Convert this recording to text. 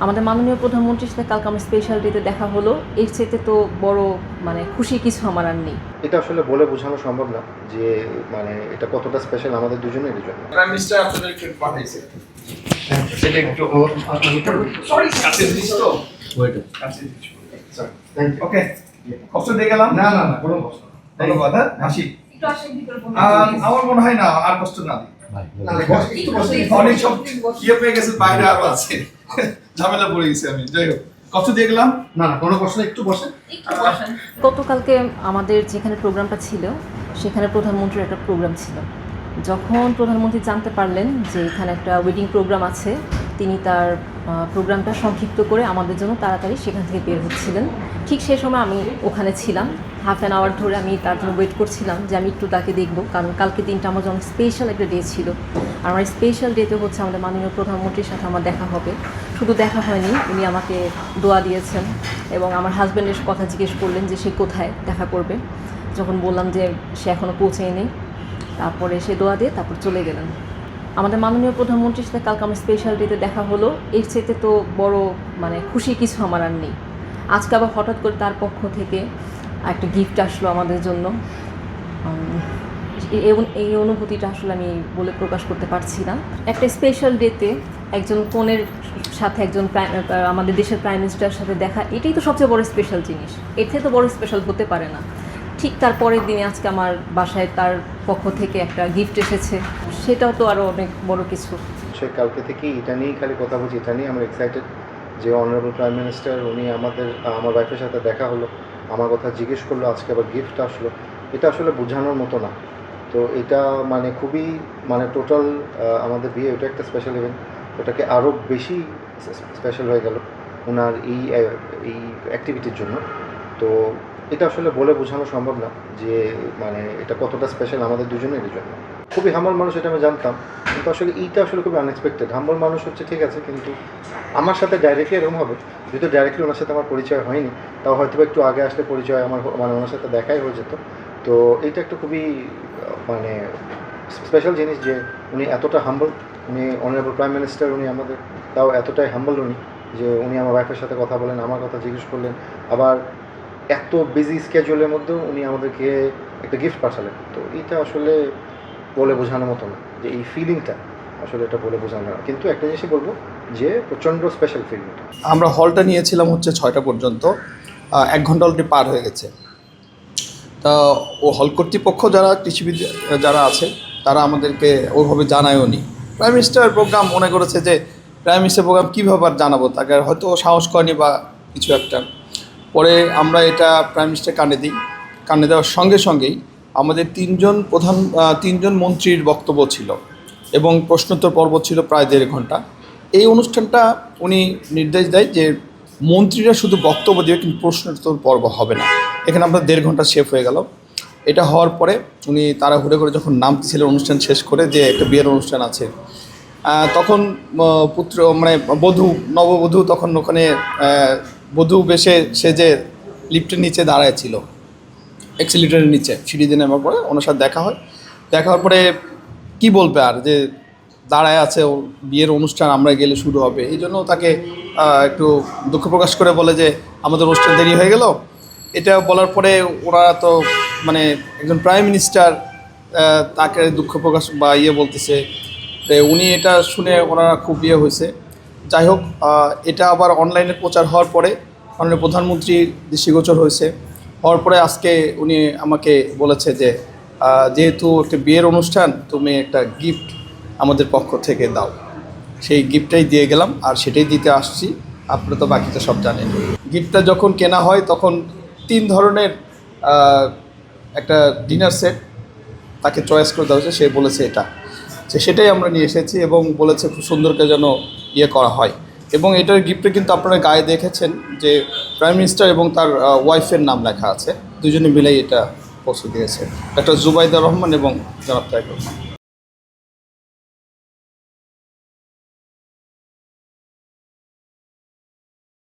আমাদের মাননীয় প্রধানমন্ত্রীর সাথে কালকে আমার স্পেশাল ডেতে দেখা হলো। এর চাইতে তো বড় খুশি কিছু আমার আর নেই। এটা আসলে বলে বোঝানো সম্ভব না যে এটা কতটা স্পেশাল আমাদের দুজনেরই জন্য। প্রাইম মিনিস্টার আপনাদের কেক পাঠাইছে, সেটা একটু সরি কাছে দিস তো ওয়েট কাছে দিস সরি থ্যাংক ইউ। ওকে কষ্ট দিয়ে গেলাম। না না না কোনো কষ্ট ধন্যবাদ। হ্যাঁ আসি একটু আসেন ভিতরে। আমার মনে হয় না আর কষ্ট না অনেক সব ইয়ে পেয়ে গেছে, বাইরে আরো আছে ঝামেলা পড়ে গেছি আমি। যাই হোক কষ্ট দিয়ে গেলাম। না না কোনো কষ্ট, একটু বসেন। গতকালকে আমাদের যেখানে প্রোগ্রামটা ছিল সেখানে প্রধানমন্ত্রীর একটা প্রোগ্রাম ছিল। যখন প্রধানমন্ত্রী জানতে পারলেন যে এখানে একটা ওয়েডিং প্রোগ্রাম আছে, তিনি তার প্রোগ্রামটা সংক্ষিপ্ত করে আমাদের জন্য তাড়াতাড়ি সেখান থেকে বের হচ্ছিলেন। ঠিক সেই সময় আমি ওখানে ছিলাম। হাফ অ্যান আওয়ার ধরে আমি তার জন্য ওয়েট করছিলাম যে আমি একটু তাকে দেখবো, কারণ কালকে দিনটা আমার জন্য স্পেশাল একটা ডে ছিল। আর আমার স্পেশাল ডেতে হচ্ছে আমাদের মাননীয় প্রধানমন্ত্রীর সাথে আমার দেখা হবে। শুধু দেখা হয়নি, উনি আমাকে দোয়া দিয়েছেন এবং আমার হাজব্যান্ডের কথা জিজ্ঞেস করলেন যে সে কোথায় দেখা করবে। যখন বললাম যে সে এখনও পৌঁছেনি, তারপরে সে দোয়া দিয়ে তারপর চলে গেলেন। আমাদের মাননীয় প্রধানমন্ত্রীর সাথে কালকে আমার স্পেশাল ডেতে দেখা হলো। এর চাইতে তো বড় খুশি কিছু আমার আর নেই। আজকে আবার হঠাৎ করে তার পক্ষ থেকে একটা গিফট আসলো আমাদের জন্য। এই অনুভূতিটা আসলে আমি বলে প্রকাশ করতে পারছি না। একটা স্পেশাল ডেতে একজন কনের সাথে একজন আমাদের দেশের প্রাইম মিনিস্টারের সাথে দেখা, এটাই তো সবচেয়ে বড় স্পেশাল জিনিস। এর থেকে তো বড় স্পেশাল হতে পারে না। ঠিক তার পরের দিনে আজকে আমার বাসায় তার পক্ষ থেকে একটা গিফট এসেছে, সেটাও তো আরও অনেক বড় কিছু। সে কালকে থেকে এটা নিয়েই খালি কথা বলছি, এটা নিয়ে আমরা এক্সাইটেড যে অনারেবল প্রাইম মিনিস্টার উনি আমার ওয়াইফের সাথে দেখা হলো, আমার কথা জিজ্ঞেস করলো, আজকে আবার গিফট আসলো। এটা আসলে বোঝানোর মতো না। তো এটা খুবই টোটাল আমাদের বিয়ে ওটা একটা স্পেশাল ইভেন্ট, ওটাকে আরও বেশি স্পেশাল হয়ে গেল ওনার এই অ্যাক্টিভিটির জন্য। তো এটা আসলে বলে বোঝানো সম্ভব না যে এটা কতটা স্পেশাল আমাদের দুজনেরই জন্য। খুবই হাম্বল মানুষ, এটা আমি জানতাম, কিন্তু আসলে এইটা আসলে খুবই আনএক্সপেক্টেড। হাম্বল মানুষ হচ্ছে ঠিক আছে, কিন্তু আমার সাথে ডাইরেক্টলি এরকম হবে, যেহেতু ডাইরেক্টলি ওনার সাথে আমার পরিচয় হয়নি, তাও হয়তো একটু আগে আসলে পরিচয় আমার ওনার সাথে দেখাই হয়ে যেত। তো এইটা একটা খুবই স্পেশাল জিনিস যে উনি এতটা হাম্বল, উনি অনারেবল প্রাইম মিনিস্টার, উনি আমাদের তাও এতটাই হাম্বল উনি যে উনি আমার ওয়াইফের সাথে কথা বলেন, আমার কথা জিজ্ঞেস করলেন, আবার এত বিজি স্কেজুলের মধ্যেও উনি আমাদেরকে একটা গিফট পাঠালেন। তো এইটা আসলে বলে বোঝানোর মতো না, যে এই ফিলিংটা আসলে এটা বলে বোঝানো না। কিন্তু একটা জিনিসই বলবো যে প্রচণ্ড স্পেশাল ফিলিংটা। আমরা হলটা নিয়েছিলাম হচ্ছে 6টা পর্যন্ত, 1 ঘন্টা অলরেডি পার হয়ে গেছে। তা ও হল কর্তৃপক্ষ কৃষিবিদ যারা আছে তারা আমাদেরকে ওইভাবে জানায়ও নি। প্রাইম মিনিস্টার প্রোগ্রাম মনে করেছে যে প্রাইম মিনিস্টার প্রোগ্রাম কীভাবে আর জানাবো, তাকে হয়তো সাহস করেনি বা কিছু একটা। পরে আমরা এটা প্রাইম মিনিস্টার কানে দেওয়ার সঙ্গে সঙ্গেই আমাদের তিনজন মন্ত্রীর বক্তব্য ছিল এবং প্রশ্নোত্তর পর্ব ছিল প্রায় 1.5 ঘন্টা। এই অনুষ্ঠানটা উনি নির্দেশ দেয় যে মন্ত্রীরা শুধু বক্তব্য দেবে, কিন্তু প্রশ্নোত্তর পর্ব হবে না। এখানে আমরা 1.5 ঘন্টা শেষ হয়ে গেল। এটা হওয়ার পরে উনি তাড়াহুড়ো করে যখন নামতেছিলেন অনুষ্ঠান শেষ করে, যে একটা বিয়ের অনুষ্ঠান আছে, তখন নববধূ তখন ওখানে বধূ বেশে সেজে লিফটের নিচে দাঁড়ায় ছিল, এক্সিলিটারের নিচে সিঁড়ি দিয়ে নামার পরে ওনার সাথে দেখা হওয়ার পরে কি বলবে আর, যে দাঁড়ায় আছে, ও বিয়ের অনুষ্ঠান আমরা গেলে শুরু হবে। এই জন্য তাকে একটু দুঃখ প্রকাশ করে বলে যে আমাদের অনুষ্ঠান দেরি হয়ে গেল। এটা বলার পরে ওনারা তো একজন প্রাইম মিনিস্টার তাকে দুঃখ প্রকাশ বা বলতেছে, তো উনি এটা শুনে ওনারা খুব হয়েছে। যাই হোক, এটা আবার অনলাইনে প্রচার হওয়ার পরে মাননীয় প্রধানমন্ত্রীর দৃষ্টিগোচর হওয়ার পরে আজকে উনি আমাকে বলেছে যে যেহেতু একটা বিয়ের অনুষ্ঠান, তুমি একটা গিফট আমাদের পক্ষ থেকে দাও। সেই গিফটটাই দিয়ে গেলাম, আর সেটাই দিতে আসছি। আপনারা তো বাকিটা সব জানেন। গিফটটা যখন কেনা হয় তখন 3 ধরনের একটা ডিনার সেট তাকে চয়েস করে দেওয়া হয়েছে। সে বলেছে এটা, সেটাই আমরা নিয়ে এসেছি এবং বলেছে খুব সুন্দর করে যেন করা হয়। এবং এটার গিফটে কিন্তু আপনারা গায়ে দেখেছেন যে প্রাইম মিনিস্টার এবং তার ওয়াইফের নাম লেখা আছে। দুজনে মিলেই এটা পৌঁছে দিয়েছে, একটা জুবাইদা রহমান এবং জনাব তারেক রহমান।